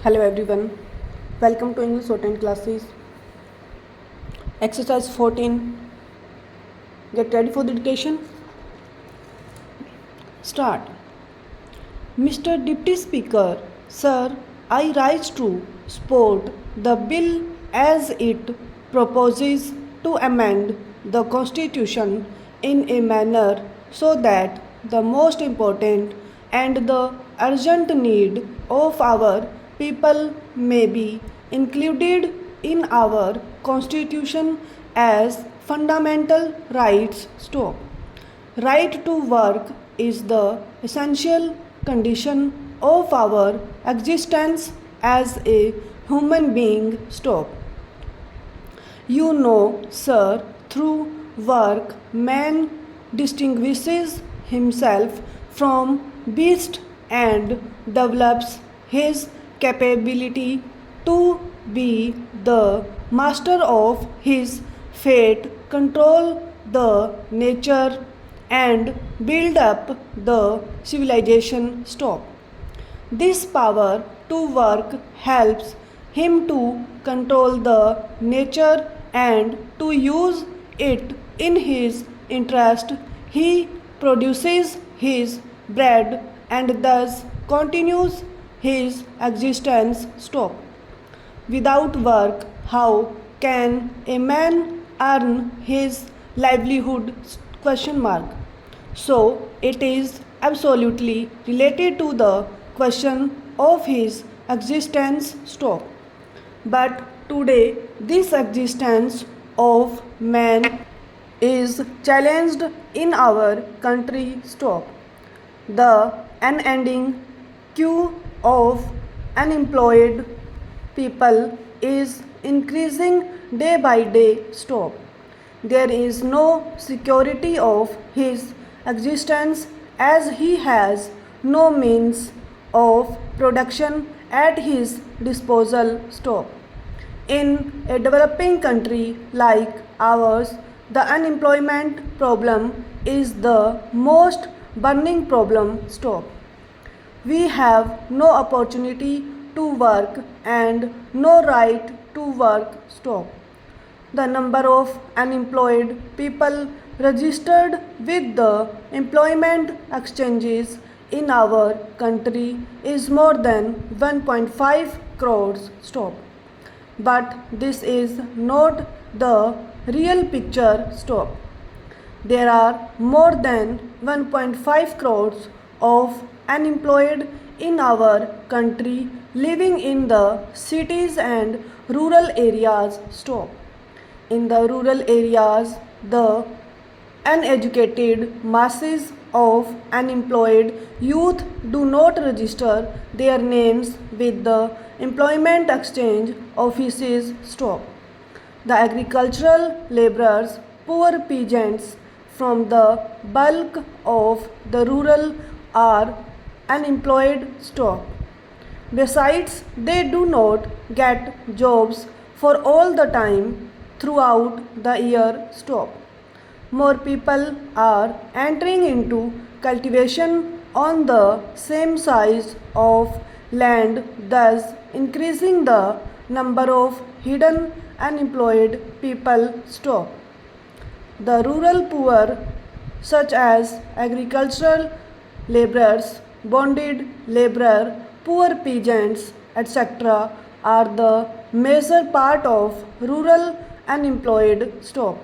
Hello everyone, welcome to English Shorthand classes. Exercise 14. Get ready for the dictation. Start. Mr. Deputy Speaker, Sir, I rise to support the bill as it proposes to amend the Constitution in a manner so that the most important and the urgent need of our people may be included in our Constitution as fundamental rights. Stop. Right to work is the essential condition of our existence as a human being. Stop. You know, sir, through work man distinguishes himself from beast and develops his capability to be the master of his fate, control the nature and build up the civilization. Stop. This power to work helps him to control the nature and to use it in his interest. He produces his bread and thus continues his existence. Stop. Without work, how can a man earn his livelihood? Question mark. So it is absolutely related to the question of his existence. Stop. But today this existence of man is challenged in our country. Stop. The unending queue of unemployed people is increasing day by day. Stop. There is no security of his existence as he has no means of production at his disposal. Stop. In a developing country like ours, the unemployment problem is the most burning problem. Stop. We have no opportunity to work and no right to work. Stop. The number of unemployed people registered with the employment exchanges in our country is more than 1.5 crores. Stop. But this is not the real picture. Stop. There are more than 1.5 crores of unemployed in our country living in the cities and rural areas. Stop. In the rural areas, the uneducated masses of unemployed youth do not register their names with the employment exchange offices. Stop. The agricultural laborers, poor peasants from the bulk of the rural are unemployed. Stop. Besides, they do not get jobs for all the time throughout the year. Stop. More people are entering into cultivation on the same size of land, thus increasing the number of hidden unemployed people. Stop. The rural poor, such as agricultural laborers, bonded laborer, poor peasants, etc., are the major part of rural unemployed. Stop.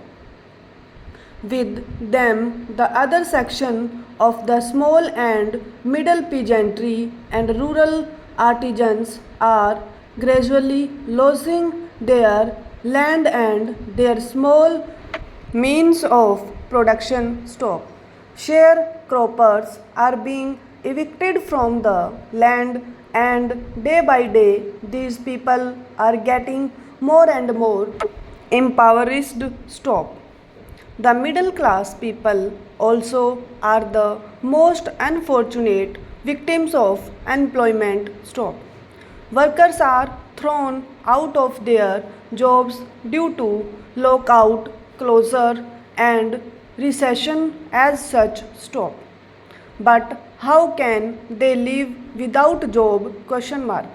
With them, the other section of the small and middle peasantry and rural artisans are gradually losing their land and their small means of production. Stop. Sharecroppers are being evicted from the land and day by day these people are getting more and more impoverished. Stop. The middle class people also are the most unfortunate victims of unemployment. Stop. Workers are thrown out of their jobs due to lockout, closure and recession as such. Stop. But how can they live without job? Question mark.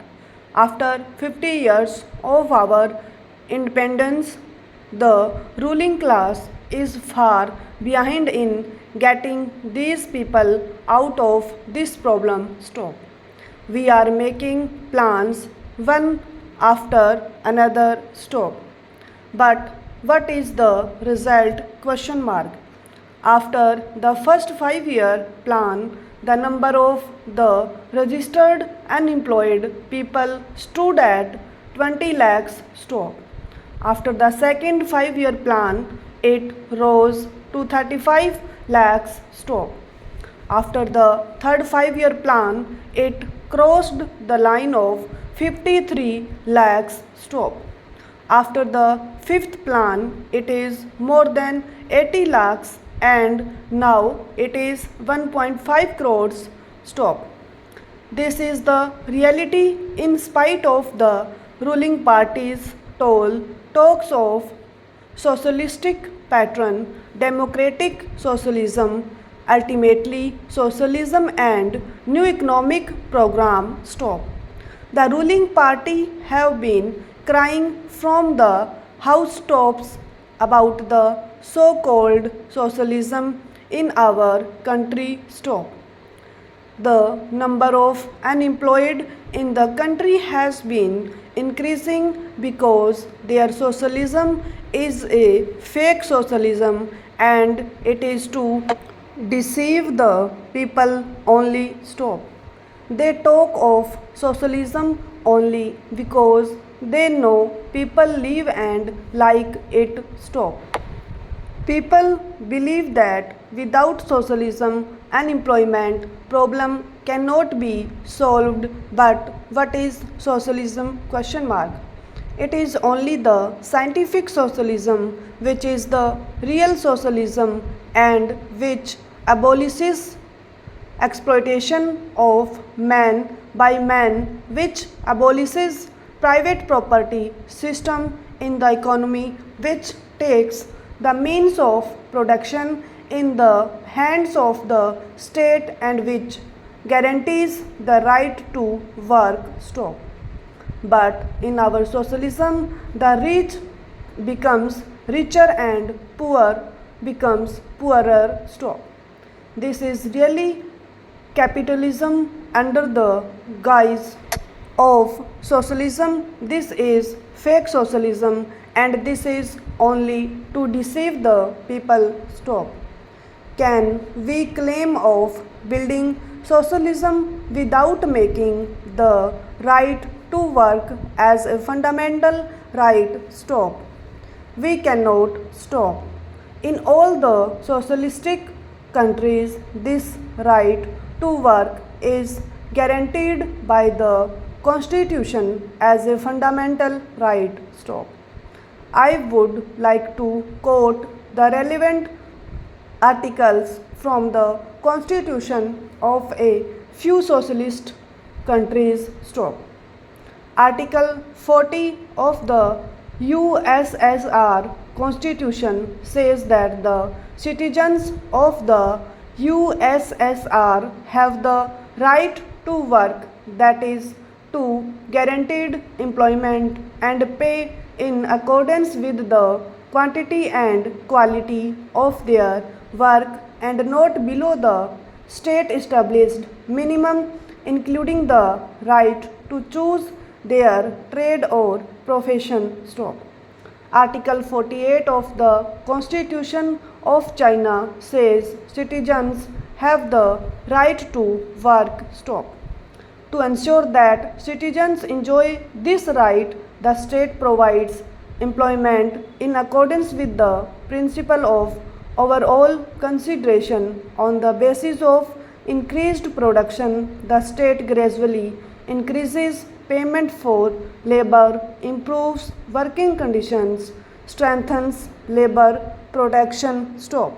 After 50 years of our independence, the ruling class is far behind in getting these people out of this problem. Stop. We are making plans one after another. Stop. But what is the result? Question mark. After the first 5-year plan, the number of the registered unemployed people stood at 20 lakhs. Stop. After the second 5-year plan, it rose to 35 lakhs. Stop. After the third 5-year plan, it crossed the line of 53 lakhs. Stop. After the fifth plan, it is more than 80 lakhs, and now it is 1.5 crores. Stop. This is the reality in spite of the ruling party's talks of socialistic pattern, democratic socialism, ultimately socialism and new economic program. Stop. The ruling party have been crying from the housetops about the so-called socialism in our country. Stop. The number of unemployed in the country has been increasing because their socialism is a fake socialism and it is to deceive the people only. Stop. They talk of socialism only because they know people live and like it. Stop. People believe that without socialism, unemployment problem cannot be solved. But what is socialism? Question mark. It is only the scientific socialism which is the real socialism and which abolishes exploitation of man by man, which abolishes private property system in the economy, which takes the means of production in the hands of the state and which guarantees the right to work. Stop. But in our socialism, the rich becomes richer and poor becomes poorer. Stop. This is really capitalism under the guise of socialism. This is fake socialism and this is only to deceive the people. Stop. Can we claim of building socialism without making the right to work as a fundamental right? Stop. We cannot. Stop. In all the socialistic countries, this right to work is guaranteed by the Constitution as a fundamental right. Stop. I would like to quote the relevant articles from the Constitution of a few socialist countries. Stop. Article 40 of the USSR Constitution says that the citizens of the USSR have the right to work, that is, to guaranteed employment and pay in accordance with the quantity and quality of their work and not below the state established minimum, including the right to choose their trade or profession. Stop. Article 48 of the Constitution of China says citizens have the right to work. Stop. To ensure that citizens enjoy this right, the state provides employment in accordance with the principle of overall consideration. On the basis of increased production, the state gradually increases payment for labor, improves working conditions, strengthens labor protection. Stop.